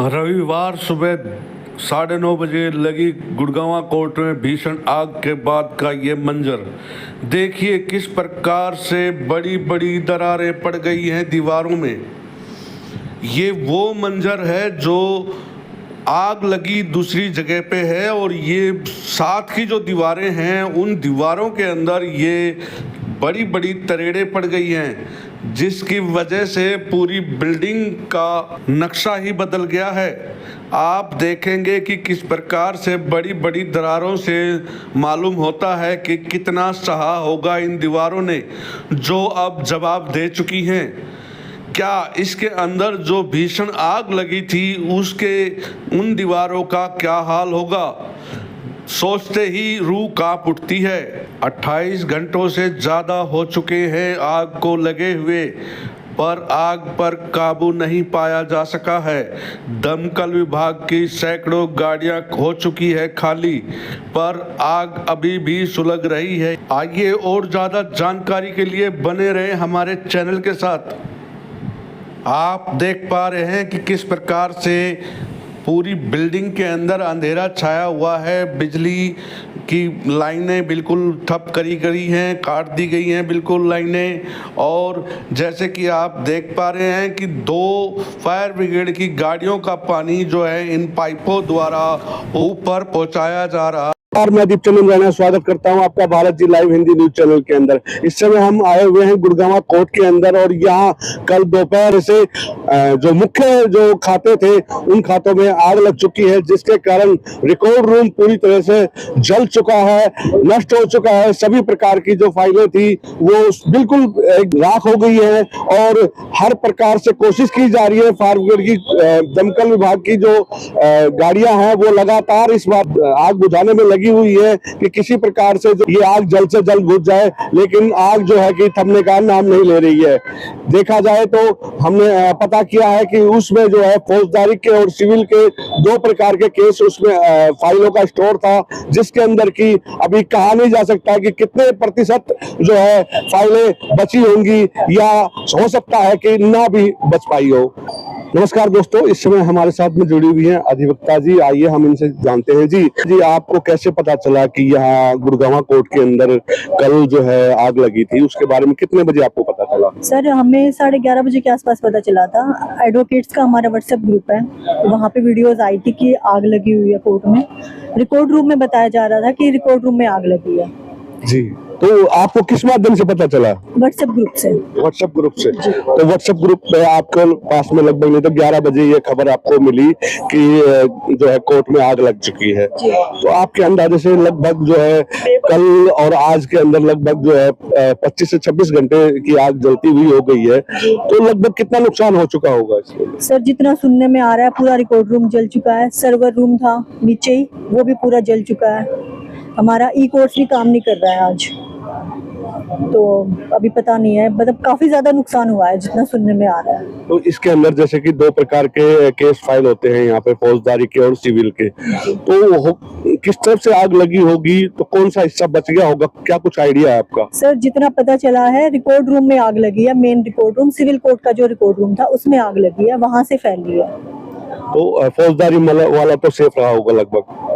रविवार सुबह 9:30 बजे लगी गुड़गांव कोर्ट में भीषण आग के बाद का ये मंजर देखिए, किस प्रकार से बड़ी बड़ी दरारें पड़ गई हैं दीवारों में। ये वो मंजर है जो आग लगी दूसरी जगह पे है और ये साथ की जो दीवारें हैं उन दीवारों के अंदर ये बड़ी बड़ी तरेड़ें पड़ गई हैं, जिसकी वजह से पूरी बिल्डिंग का नक्शा ही बदल गया है। आप देखेंगे कि किस प्रकार से बड़ी बड़ी दरारों से मालूम होता है कि कितना सहा होगा इन दीवारों ने, जो अब जवाब दे चुकी हैं। क्या इसके अंदर जो भीषण आग लगी थी उसके उन दीवारों का क्या हाल होगा, सोचते ही रूह कांप उठती है। 28 घंटों से ज़्यादा हो चुके हैं आग को लगे हुए, पर आग पर काबू नहीं पाया जा सका है। दमकल विभाग की सैकड़ों गाड़ियां हो चुकी है खाली, पर आग अभी भी सुलग रही है। आइए और ज़्यादा जानकारी के लिए बने रहे हमारे चैनल के साथ। आप देख पा रहे हैं कि किस प्रकार से पूरी बिल्डिंग के अंदर अंधेरा छाया हुआ है। बिजली की लाइनें बिल्कुल ठप करी गई हैं, काट दी गई हैं बिल्कुल लाइनें। और जैसे कि आप देख पा रहे हैं कि 2 फायर ब्रिगेड की गाड़ियों का पानी जो है इन पाइपों द्वारा ऊपर पहुंचाया जा रहा है। और मैं दीप चंदन राणा स्वागत करता हूं आपका भारत जी लाइव हिंदी न्यूज चैनल के अंदर। इस समय हम आए हुए हैं गुड़गांव कोर्ट के अंदर और यहाँ कल दोपहर से जो मुख्य जो खाते थे उन खातों में आग लग चुकी है, जिसके कारण रिकॉर्ड रूम पूरी तरह से जल चुका है, नष्ट हो चुका है। सभी प्रकार की जो फाइलें थी वो बिल्कुल राख हो गई है और हर प्रकार से कोशिश की जा रही है। फायर ब्रिगेड की दमकल विभाग की जो गाड़ियां हैं वो लगातार इस बार आग बुझाने में लगी हुई है कि किसी प्रकार से जो ये आग जल्द से जल्द बुझ जाए, लेकिन आग जो है कि थमने का नाम नहीं ले रही है। देखा जाए तो हमने पता किया है कि उसमें जो है फौजदारी के और सिविल के 2 प्रकार के केस उसमें फाइलों का स्टोर था, जिसके अंदर की अभी कहा नहीं जा सकता कि कितने प्रतिशत जो है फाइलें बची होंगी या हो सकता है कि ना भी बच पाई हो। नमस्कार दोस्तों, इस समय हमारे साथ में जुड़ी हुई हैं अधिवक्ता जी। आइए हम इनसे जानते हैं। जी आपको कैसे पता चला कि यहाँ गुड़गांव कोर्ट के अंदर कल जो है आग लगी थी, उसके बारे में कितने बजे आपको पता चला? सर, हमें 11:30 बजे के आसपास पता चला था। एडवोकेट्स का हमारा व्हाट्सएप ग्रुप है, वहाँ पे वीडियोस आई थी कि आग लगी हुई है कोर्ट में। रिकॉर्ड रूम में बताया जा रहा था कि रिकॉर्ड रूम में आग लगी है। जी, तो आपको किस माध्यम से पता चला? व्हाट्सएप ग्रुप से। व्हाट्सएप ग्रुप से। तो व्हाट्सएप ग्रुप पे आपके पास में लगभग नहीं तो 11 बजे ये खबर आपको मिली कि जो है कोर्ट में आग लग चुकी है। तो आपके अंदाजे से लगभग जो है कल और आज के अंदर लगभग जो है 25 से 26 घंटे की आग जलती हुई हो गई है, तो लगभग कितना नुकसान हो चुका होगा इसमें? सर, जितना सुनने में आ रहा है पूरा रिकॉर्ड रूम जल चुका है। सर्वर रूम था नीचे ही, वो भी पूरा जल चुका है। हमारा ई कोर्स भी काम नहीं कर रहा है आज, तो अभी पता नहीं है, मतलब काफी ज्यादा नुकसान हुआ है जितना सुनने में आ रहा है। तो इसके अंदर जैसे कि 2 प्रकार के केस फाइल होते हैं यहाँ पे, फौजदारी के और सिविल के, तो किस तरफ से आग लगी होगी, तो कौन सा हिस्सा बच गया होगा, क्या कुछ आइडिया है आपका? सर, जितना पता चला है रिकॉर्ड रूम में आग लगी है। Main record room, civil court का जो रिकॉर्ड रूम था उसमें आग लगी है, वहां से फैली है। तो फौजदारी वाला तो सेफ रहा होगा लगभग?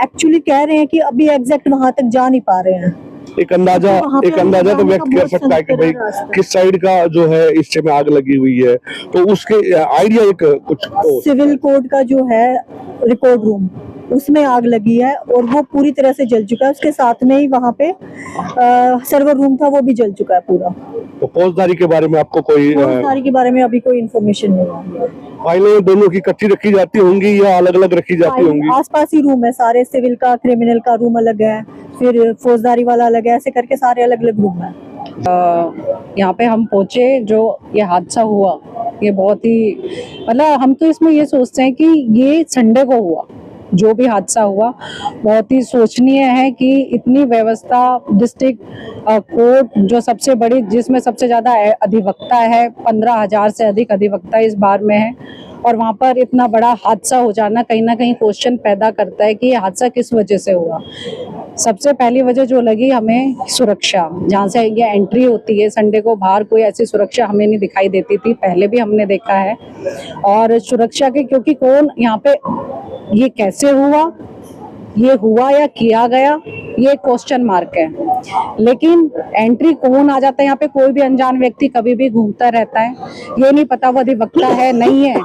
एक्चुअली कह रहे हैं कि अभी एग्जैक्ट वहां तक जा नहीं पा रहे हैं। एक अंदाजा तो व्यक्त कर सकता है कि भाई किस साइड का जो है इससे में आग लगी हुई है, तो उसके आइडिया एक कुछ। सिविल कोर्ट का जो है रिकॉर्ड रूम, उसमें आग लगी है और वो पूरी तरह से जल चुका है। उसके साथ में ही वहाँ पे सर्वर रूम था, वो भी जल चुका है पूरा। तो फौजदारी के बारे में आपको कोई? फौजदारी के बारे में अभी कोई इन्फॉर्मेशन नहीं आई है। फाइलें दोनों की इकट्ठी रखी जाती होंगी या अलग अलग रखी जाती होंगी? आसपास ही रूम है सारे, सिविल का, क्रिमिनल का रूम अलग है, फिर फौजदारी वाला अलग है, ऐसे करके सारे अलग अलग रूम है। यहाँ पे हम पहुंचे, जो ये हादसा हुआ ये बहुत ही, मतलब हम तो इसमें ये सोचते हैं कि ये संडे को हुआ। जो भी हादसा हुआ बहुत ही सोचनीय है कि इतनी व्यवस्था, डिस्ट्रिक्ट कोर्ट जो सबसे बड़ी, जिसमें सबसे ज़्यादा अधिवक्ता है, 15,000 से अधिक अधिवक्ता इस बार में है, और वहाँ पर इतना बड़ा हादसा हो जाना कहीं ना कहीं क्वेश्चन पैदा करता है कि ये हादसा किस वजह से हुआ। सबसे पहली वजह जो लगी हमें सुरक्षा, जहाँ से ये एंट्री होती है संडे को, बाहर कोई ऐसी सुरक्षा हमें नहीं दिखाई देती थी, पहले भी हमने देखा है। और सुरक्षा के, क्योंकि कौन यहाँ पे, ये कैसे हुआ, ये हुआ या किया गया, ये क्वेश्चन मार्क है। लेकिन एंट्री कौन आ जाता है यहाँ पे, कोई भी अनजान व्यक्ति कभी भी घूमता रहता है, ये नहीं पता वो अधिवक्ता है नहीं है,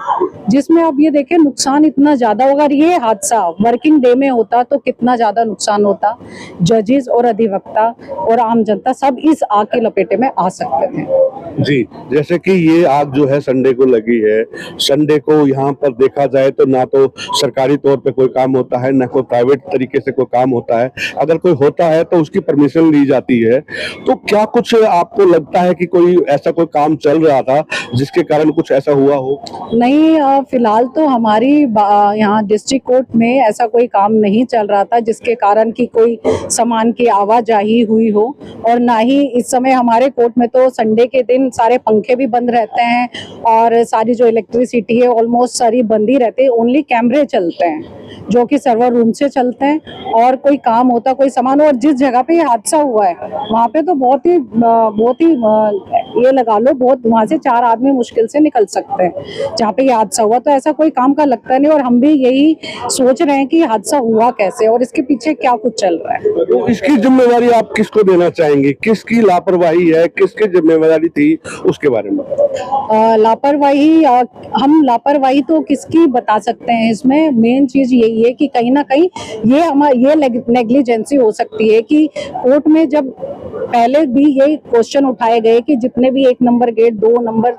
जिसमें अब ये देखें नुकसान इतना ज्यादा होगा। अगर ये हादसा वर्किंग डे में होता तो कितना ज्यादा नुकसान होता। जजेस और अधिवक्ता और आम जनता सब इस आग के लपेटे में आ सकते थे। जी, जैसे कि ये आग जो है संडे को लगी है, संडे को यहाँ पर देखा जाए तो ना तो सरकारी तौर पे कोई काम होता है, ना कोई प्राइवेट तरीके से कोई काम होता है। अगर कोई होता है तो उसकी परमिशन ली जाती है। तो क्या कुछ आपको लगता है कि कोई ऐसा कोई काम चल रहा था जिसके कारण कुछ ऐसा हुआ हो? नहीं, फिलहाल तो हमारी यहाँ डिस्ट्रिक्ट कोर्ट में ऐसा कोई काम नहीं चल रहा था जिसके कारण की कोई सामान की आवाजाही हुई हो। और ना ही इस समय हमारे कोर्ट में तो संडे के दिन सारे पंखे भी बंद रहते हैं और सारी जो इलेक्ट्रिसिटी है ऑलमोस्ट सारी बंद ही रहती है। ओनली कैमरे चलते हैं जो कि सर्वर रूम से चलते हैं, और कोई काम होता, कोई सामान। और जिस जगह पे ये हादसा हुआ है वहाँ पे तो बहुत ही ये लगा लो, बहुत, वहाँ से 4 आदमी मुश्किल से निकल सकते हैं जहाँ पे ये हादसा हुआ। तो ऐसा कोई काम का लगता नहीं, और हम भी यही सोच रहे हैं कि हादसा हुआ कैसे और इसके पीछे क्या कुछ चल रहा है। तो इसकी जिम्मेवारी आप किसको देना चाहेंगे? किसकी लापरवाही है, किसकी जिम्मेवारी थी, उसके बारे में? लापरवाही, हम लापरवाही तो किसकी बता सकते हैं। इसमें मेन चीज यही है कि कहीं ना कहीं ये नेग्लिजेंसी हो सकती है कि कोर्ट में जब पहले भी यही क्वेश्चन उठाए गए कि जितने भी 1 नंबर गेट, 2 नंबर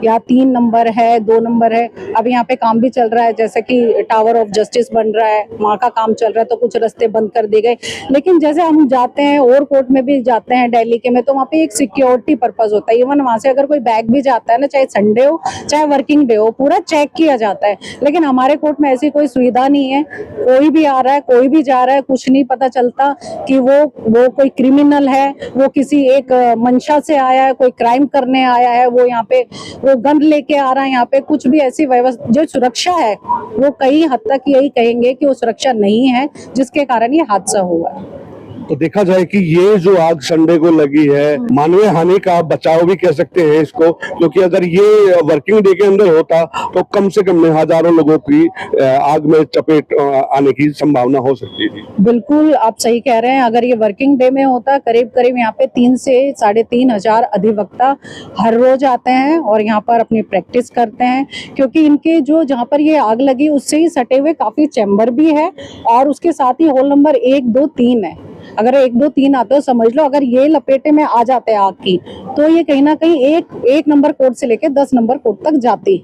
या 3 नंबर है, 2 नंबर है, अब यहाँ पे काम भी चल रहा है, जैसे कि टावर ऑफ जस्टिस बन रहा है, वहाँ का काम चल रहा है तो कुछ रास्ते बंद कर दिए गए। लेकिन जैसे हम जाते हैं और कोर्ट में भी जाते हैं दिल्ली के में, तो वहाँ पे एक सिक्योरिटी पर्पज होता है। इवन वहाँ से अगर कोई बैग भी जाता है ना, चाहे संडे हो चाहे वर्किंग डे हो, पूरा चेक किया जाता है। लेकिन हमारे कोर्ट में ऐसी कोई सुविधा नहीं है। कोई भी आ रहा है, कोई भी जा रहा है, कुछ नहीं पता चलता कि वो कोई क्रिमिनल है, वो किसी एक मंशा से आया है, कोई क्राइम करने आया है, वो यहाँ पे वो गन लेके आ रहा है। यहाँ पे कुछ भी ऐसी व्यवस्था, जो सुरक्षा है वो कई हद तक यही कहेंगे कि वो सुरक्षा नहीं है, जिसके कारण ये हादसा हुआ है। तो देखा जाए कि ये जो आग संडे को लगी है, मानवीय हानि का बचाव भी कह सकते हैं इसको, क्योंकि अगर ये वर्किंग डे के अंदर होता तो कम से कम हजारों लोगों की आग में चपेट आने की संभावना हो सकती थी। बिल्कुल आप सही कह रहे हैं। अगर ये वर्किंग डे में होता, करीब करीब यहाँ पे 3 से 3.5 हजार अधिवक्ता हर रोज आते हैं और यहाँ पर अपनी प्रैक्टिस करते हैं, क्योंकि इनके जो जहाँ पर ये आग लगी उससे ही सटे हुए काफी चैम्बर भी है, और उसके साथ ही होल नंबर 1, 2, 3 है। अगर 1, 2, 3 आते हो, समझ लो अगर ये लपेटे में आ जाते आग की, तो ये कहीं ना कहीं एक नंबर कोर्ट से लेकर 10 नंबर कोर्ट तक जाती।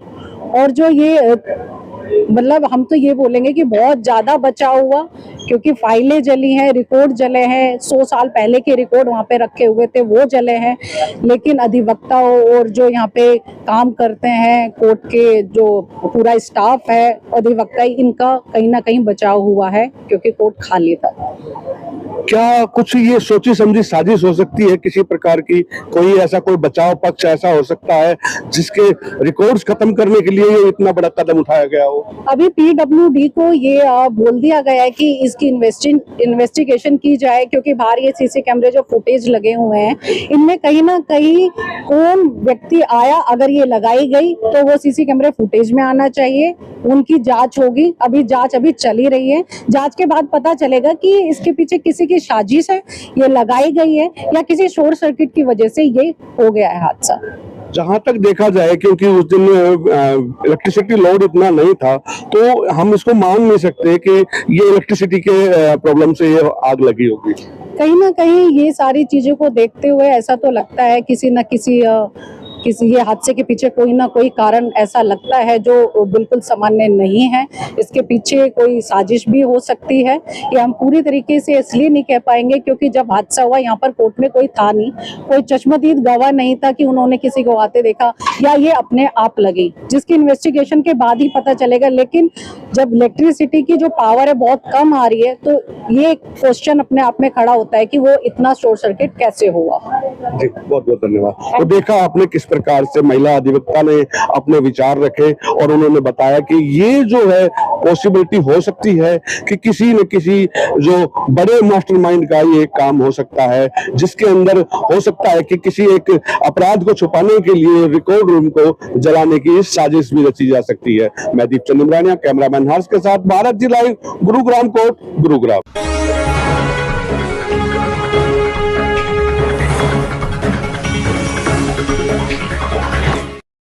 और जो ये मतलब हम तो ये बोलेंगे कि बहुत ज्यादा बचाव हुआ, क्योंकि फाइलें जली हैं, रिकॉर्ड जले हैं, 100 साल पहले के रिकॉर्ड वहाँ पे रखे हुए थे वो जले हैं। लेकिन अधिवक्ता और जो यहाँ पे काम करते हैं कोर्ट के जो पूरा स्टाफ है, अधिवक्ता, इनका कहीं ना कहीं बचाव हुआ है, क्योंकि कोर्ट खाली था। क्या कुछ ये सोची समझी साजिश हो सकती है किसी प्रकार की? कोई ऐसा कोई बचाव पक्ष ऐसा हो सकता है जिसके रिकॉर्ड्स खत्म करने के लिए ये इतना बड़ा कदम उठाया गया हो? अभी पीडब्ल्यूडी को ये बोल दिया गया है कि इसकी इन्वेस्टिगेशन की जाए, क्योंकि बाहर ये सीसी कैमरे जो फुटेज लगे हुए हैं, इनमें कहीं ना कहीं कौन व्यक्ति आया, अगर ये लगाई गई तो वो सीसी कैमरे फुटेज में आना चाहिए। उनकी जांच होगी, अभी जांच चल ही रही है। जांच के बाद पता चलेगा कि इसके पीछे किसी की साजिश है, ये लगाई गई है, या किसी शॉर्ट सर्किट की वजह से ये हो गया है हादसा। जहां तक देखा जाए, क्योंकि उस दिन इलेक्ट्रिसिटी लोड इतना नहीं था, तो हम इसको मान नहीं सकते कि ये इलेक्ट्रिसिटी के प्रॉब्लम से ये आग लगी होगी। कहीं ना कहीं ये सारी चीजों को देखते हुए ऐसा तो लगता है किसी न किसी ये हादसे के पीछे कोई ना कोई कारण ऐसा लगता है जो बिल्कुल सामान्य नहीं है। इसके पीछे कोई साजिश भी हो सकती है। ये हम पूरी तरीके से इसलिए नहीं कह पाएंगे क्योंकि जब हादसा हुआ यहाँ पर कोर्ट में कोई था नहीं, कोई चश्मदीद गवाह नहीं था कि उन्होंने किसी को आते देखा या ये अपने आप लगी, जिसकी इन्वेस्टिगेशन के बाद ही पता चलेगा। लेकिन जब इलेक्ट्रिसिटी की जो पावर है बहुत कम आ रही है, तो ये क्वेश्चन अपने आप में खड़ा होता है कि वो इतना शॉर्ट सर्किट कैसे हुआ। जी, बहुत बहुत धन्यवाद। तो देखा आपने किस प्रकार से महिला अधिवक्ता ने अपने विचार रखे और उन्होंने बताया कि ये जो है पॉसिबिलिटी हो सकती है कि किसी न किसी जो बड़े मास्टरमाइंड का ये काम हो सकता है, जिसके अंदर हो सकता है कि किसी एक अपराध को छुपाने के लिए रिकॉर्ड रूम को जलाने की साजिश भी रची जा सकती है। मैं दीप चंद इमरानिया, कैमरामैन हर्ष के साथ, भारत जी लाइव, गुरुग्राम कोर्ट, गुरुग्राम।